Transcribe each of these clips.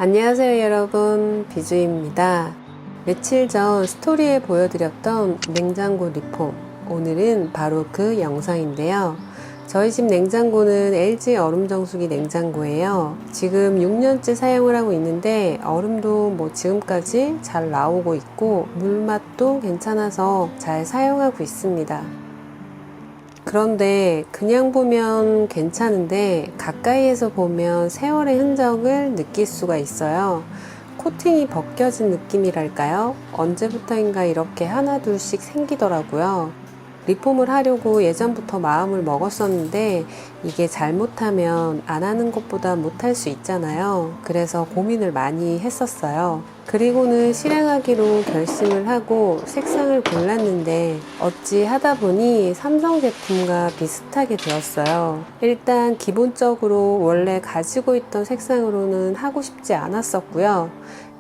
안녕하세요 여러분, 비주입니다. 며칠 전 스토리에 보여드렸던 냉장고 리폼, 오늘은 바로 그 영상인데요. 저희 집 냉장고는 LG 얼음정수기 냉장고예요. 지금 6년째 사용을 하고 있는데 얼음도 지금까지 잘 나오고 있고 물맛도 괜찮아서 잘 사용하고 있습니다. 그런데 그냥 보면 괜찮은데 가까이에서 보면 세월의 흔적을 느낄 수가 있어요. 코팅이 벗겨진 느낌이랄까요? 언제부터인가 이렇게 하나둘씩 생기더라고요. 리폼을 하려고 예전부터 마음을 먹었었는데 이게 잘못하면 안 하는 것보다 못할 수 있잖아요. 그래서 고민을 많이 했었어요. 그리고는 실행하기로 결심을 하고 색상을 골랐는데 어찌 하다 보니 삼성 제품과 비슷하게 되었어요. 일단 기본적으로 원래 가지고 있던 색상으로는 하고 싶지 않았었고요.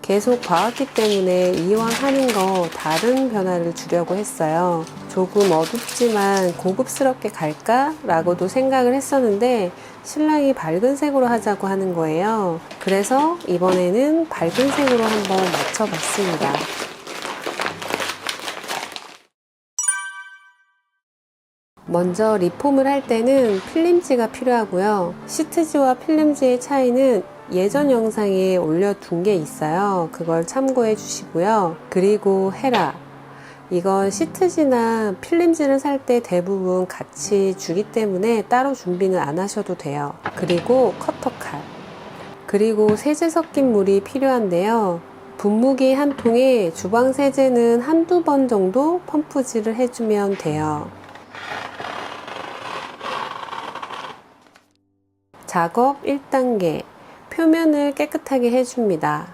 계속 봐왔기 때문에 이왕 하는 거 다른 변화를 주려고 했어요. 조금 어둡지만 고급스럽게 갈까? 라고도 생각을 했었는데 신랑이 밝은 색으로 하자고 하는 거예요. 그래서 이번에는 밝은 색으로 한번 맞춰봤습니다. 먼저 리폼을 할 때는 필름지가 필요하고요. 시트지와 필름지의 차이는 예전 영상에 올려둔 게 있어요. 그걸 참고해 주시고요. 그리고 헤라, 이건 시트지나 필름지를 살 때 대부분 같이 주기 때문에 따로 준비는 안 하셔도 돼요. 그리고 커터칼, 그리고 세제 섞인 물이 필요한데요. 분무기 한 통에 주방 세제는 한두 번 정도 펌프질을 해주면 돼요. 작업 1단계, 표면을 깨끗하게 해줍니다.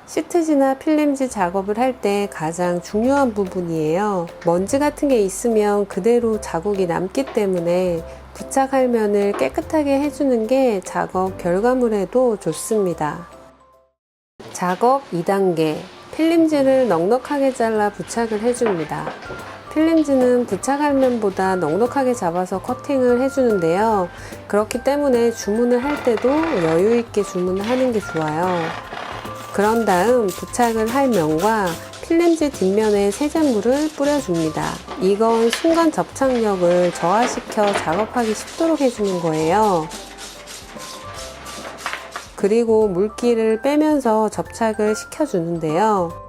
시트지나 필름지 작업을 할 때 가장 중요한 부분이에요. 먼지 같은 게 있으면 그대로 자국이 남기 때문에 부착할 면을 깨끗하게 해주는 게 작업 결과물에도 좋습니다. 작업 2단계, 필름지를 넉넉하게 잘라 부착을 해줍니다. 필름지는 부착할 면보다 넉넉하게 잡아서 커팅을 해주는데요. 그렇기 때문에 주문을 할 때도 여유 있게 주문을 하는 게 좋아요. 그런 다음 부착을 할 면과 필름지 뒷면에 세제물을 뿌려줍니다. 이건 순간 접착력을 저하시켜 작업하기 쉽도록 해주는 거예요. 그리고 물기를 빼면서 접착을 시켜주는데요.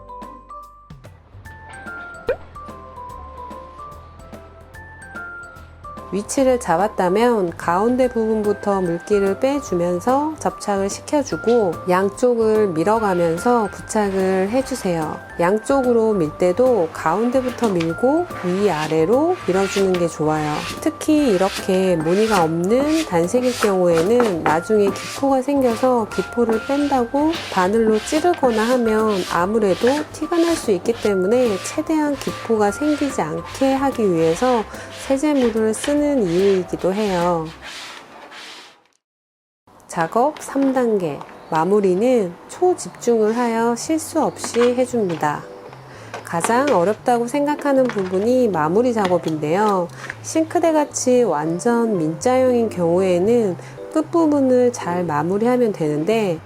위치를 잡았다면 가운데 부분부터 물기를 빼주면서 접착을 시켜주고 양쪽을 밀어가면서 부착을 해주세요. 양쪽으로 밀 때도 가운데부터 밀고 위아래로 밀어주는 게 좋아요. 특히 이렇게 무늬가 없는 단색일 경우에는 나중에 기포가 생겨서 기포를 뺀다고 바늘로 찌르거나 하면 아무래도 티가 날 수 있기 때문에 최대한 기포가 생기지 않게 하기 위해서 세제물을 쓰는 이유이기도 해요. 작업 3단계, 마무리는 초집중을 하여 실수 없이 해줍니다. 가장 어렵다고 생각하는 부분이 마무리 작업인데요. 싱크대 같이 완전 민자형인 경우에는 끝부분을 잘 마무리하면 되는데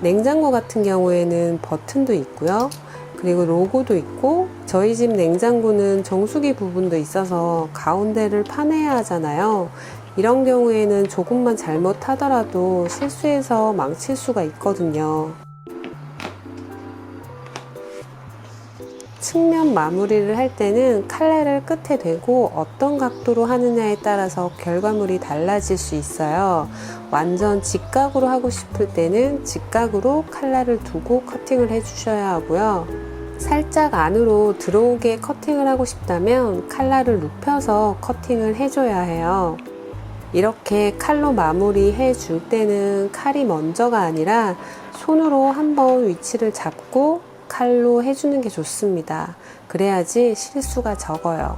냉장고 같은 경우에는 버튼도 있고요. 그리고 로고도 있고 저희 집 냉장고는 정수기 부분도 있어서 가운데를 파내야 하잖아요. 이런 경우에는 조금만 잘못하더라도 실수해서 망칠 수가 있거든요. 측면 마무리를 할 때는 칼날을 끝에 대고 어떤 각도로 하느냐에 따라서 결과물이 달라질 수 있어요. 완전 직각으로 하고 싶을 때는 직각으로 칼날을 두고 커팅을 해주셔야 하고요. 살짝 안으로 들어오게 커팅을 하고 싶다면 칼날을 눕혀서 커팅을 해줘야 해요. 이렇게 칼로 마무리 해줄 때는 칼이 먼저가 아니라 손으로 한번 위치를 잡고 칼로 해주는 게 좋습니다. 그래야지 실수가 적어요.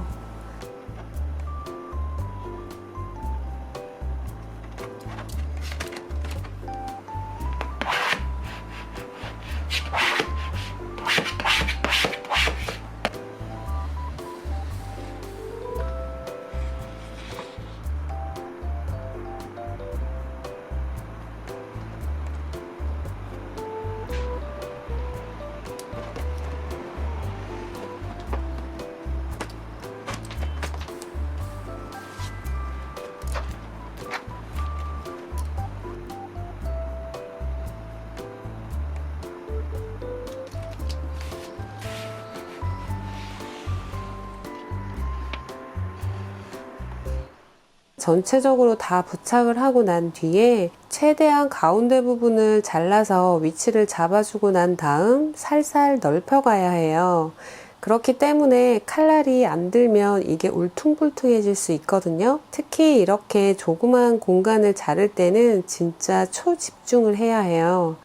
전체적으로 다 부착을 하고 난 뒤에 최대한 가운데 부분을 잘라서 위치를 잡아주고 난 다음 살살 넓혀가야 해요. 그렇기 때문에 칼날이 안 들면 이게 울퉁불퉁해질 수 있거든요. 특히 이렇게 조그만 공간을 자를 때는 진짜 초집중을 해야 해요.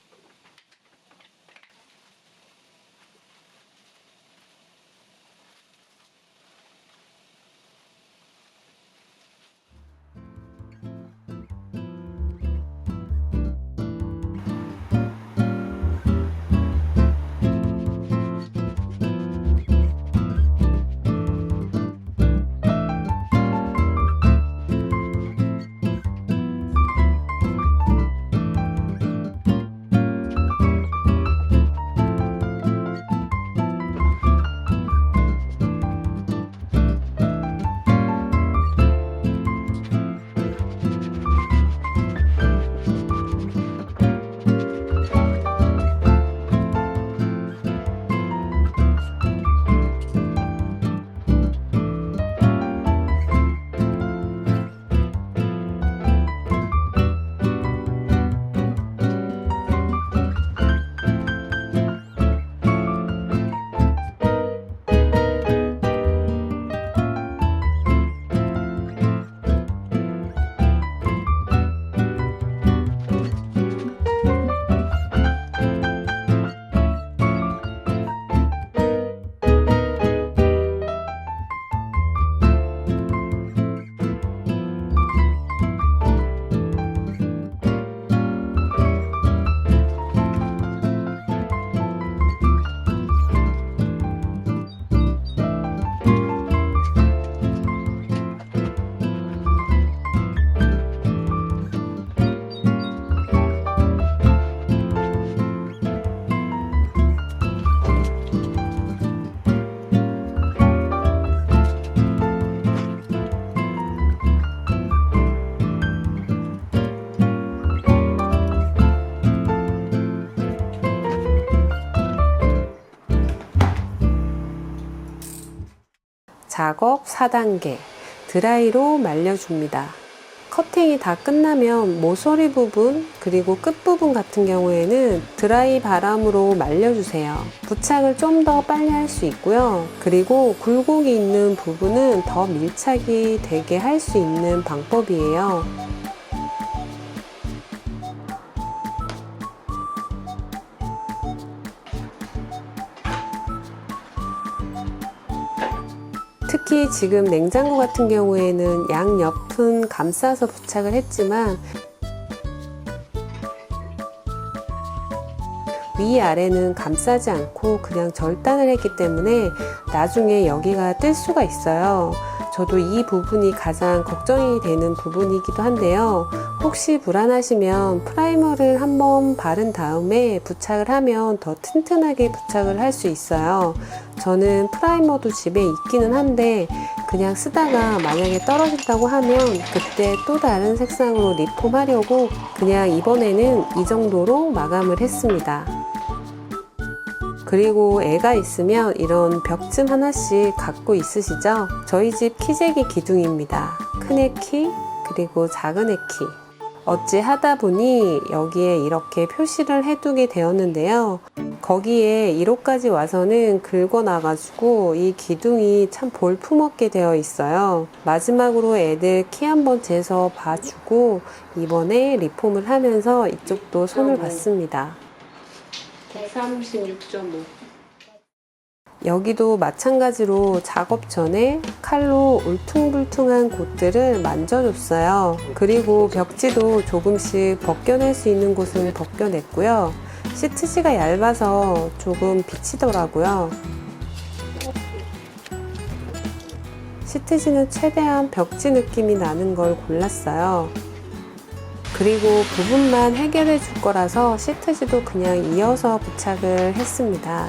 작업 4단계 드라이로 말려줍니다. 커팅이 다 끝나면 모서리 부분 그리고 끝부분 같은 경우에는 드라이 바람으로 말려주세요. 부착을 좀 더 빨리 할 수 있고요. 그리고 굴곡이 있는 부분은 더 밀착이 되게 할 수 있는 방법이에요. 특히 지금 냉장고 같은 경우에는 양옆은 감싸서 부착을 했지만 위아래는 감싸지 않고 그냥 절단을 했기 때문에 나중에 여기가 뜰 수가 있어요. 저도 이 부분이 가장 걱정이 되는 부분이기도 한데요. 혹시 불안하시면 프라이머를 한번 바른 다음에 부착을 하면 더 튼튼하게 부착을 할 수 있어요. 저는 프라이머도 집에 있기는 한데 그냥 쓰다가 만약에 떨어진다고 하면 그때 또 다른 색상으로 리폼하려고 그냥 이번에는 이 정도로 마감을 했습니다. 그리고 애가 있으면 이런 벽쯤 하나씩 갖고 있으시죠? 저희 집 키재기 기둥입니다. 큰애 키, 그리고 작은 애 키. 어찌 하다 보니 여기에 이렇게 표시를 해두게 되었는데요. 거기에 1호까지 와서는 긁어놔가지고 이 기둥이 참 볼품없게 되어 있어요. 마지막으로 애들 키 한번 재서 봐주고 이번에 리폼을 하면서 이쪽도 손을 봤습니다. 136.5. 여기도 마찬가지로 작업 전에 칼로 울퉁불퉁한 곳들을 만져줬어요. 그리고 벽지도 조금씩 벗겨낼 수 있는 곳은 벗겨냈고요. 시트지가 얇아서 조금 비치더라고요. 시트지는 최대한 벽지 느낌이 나는 걸 골랐어요. 그리고 부분만 해결해 줄 거라서 시트지도 그냥 이어서 부착을 했습니다.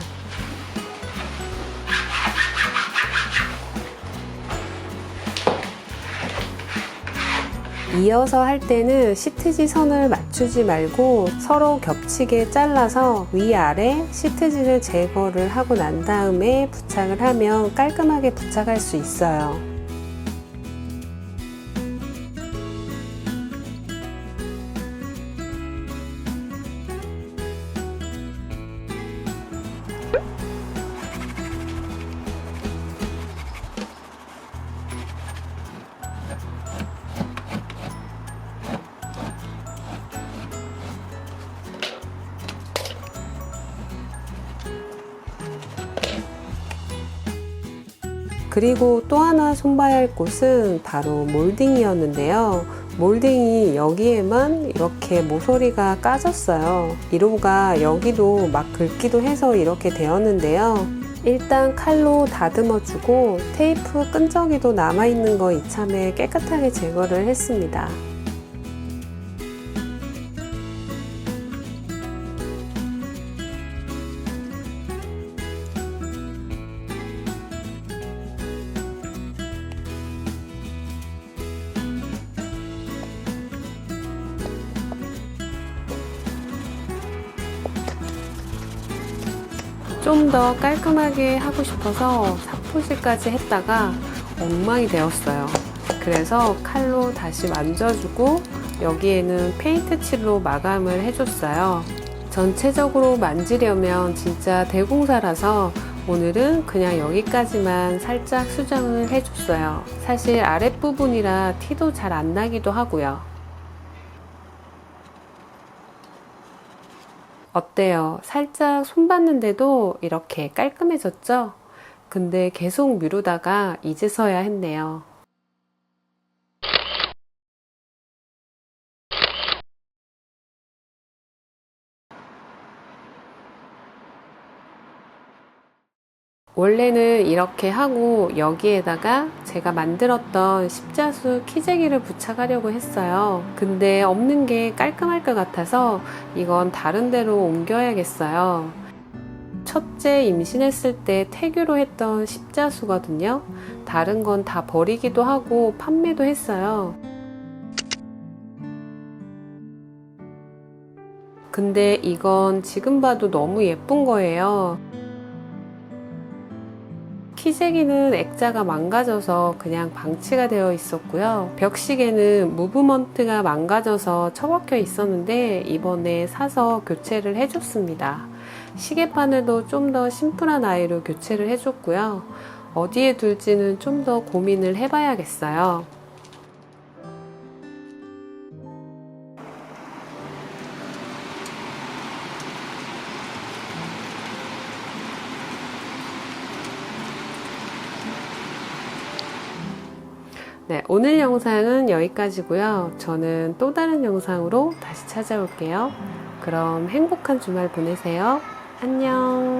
이어서 할 때는 시트지 선을 맞추지 말고 서로 겹치게 잘라서 위아래 시트지를 제거를 하고 난 다음에 부착을 하면 깔끔하게 부착할 수 있어요. 그리고 또 하나 손봐야 할 곳은 바로 몰딩이었는데요. 몰딩이 여기에만 이렇게 모서리가 까졌어요. 1호가 여기도 막 긁기도 해서 이렇게 되었는데요. 일단 칼로 다듬어 주고 테이프 끈적이도 남아있는 거 이참에 깨끗하게 제거를 했습니다. 좀 더 깔끔하게 하고 싶어서 사포질까지 했다가 엉망이 되었어요. 그래서 칼로 다시 만져주고 여기에는 페인트 칠로 마감을 해줬어요. 전체적으로 만지려면 진짜 대공사라서 오늘은 그냥 여기까지만 살짝 수정을 해줬어요. 사실 아랫부분이라 티도 잘 안 나기도 하고요. 어때요? 살짝 손봤는데도 이렇게 깔끔해졌죠? 근데 계속 미루다가 이제서야 했네요. 원래는 이렇게 하고 여기에다가 제가 만들었던 십자수 키재기를 부착하려고 했어요. 근데 없는 게 깔끔할 것 같아서 이건 다른 데로 옮겨야겠어요. 첫째 임신했을 때 태교로 했던 십자수거든요. 다른 건 다 버리기도 하고 판매도 했어요. 근데 이건 지금 봐도 너무 예쁜 거예요. 키재기는 액자가 망가져서 그냥 방치가 되어 있었고요. 벽시계는 무브먼트가 망가져서 처박혀 있었는데 이번에 사서 교체를 해줬습니다. 시계바늘도 좀 더 심플한 아이로 교체를 해줬고요. 어디에 둘지는 좀 더 고민을 해봐야겠어요. 네, 오늘 영상은 여기까지고요. 저는 또 다른 영상으로 다시 찾아올게요. 그럼 행복한 주말 보내세요. 안녕.